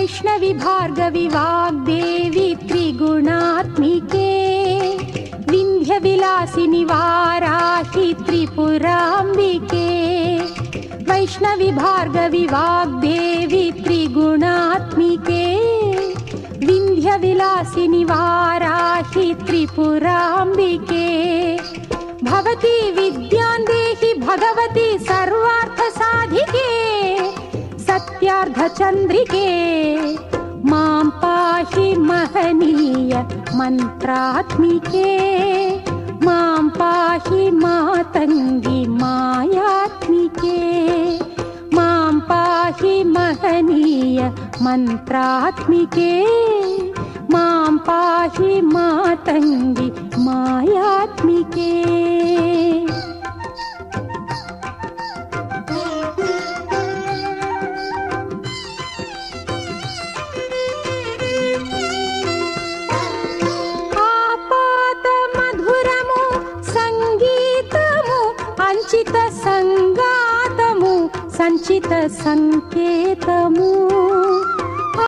వైష్ణవి భార్గవి వాగ్దేవి త్రిగుణాత్మికే వింధ్య విలాసిని వారాహి త్రిపురాంబికే వైష్ణవి భార్గవి వాగ్దేవి త్రిగుణాత్మికే వింధ్య విలాసిని వారాహి త్రిపురాంబికే భవతి విద్యాం దేహి భగవతి సర్వార్థ సాధికే సత్యార్థ చంద్రికే మాం పాహి మహనీయ మంత్రాత్మికే మాం పాహి మాతంగి మాయాత్మికే మాం పాహి మహనీయ మంత్రాత్మికే మాం పాహి మాతంగి మాయాత్మికే. ఆపాత మధురము సంగీతము అంచిత సంగాతము సంచిత సంకేతము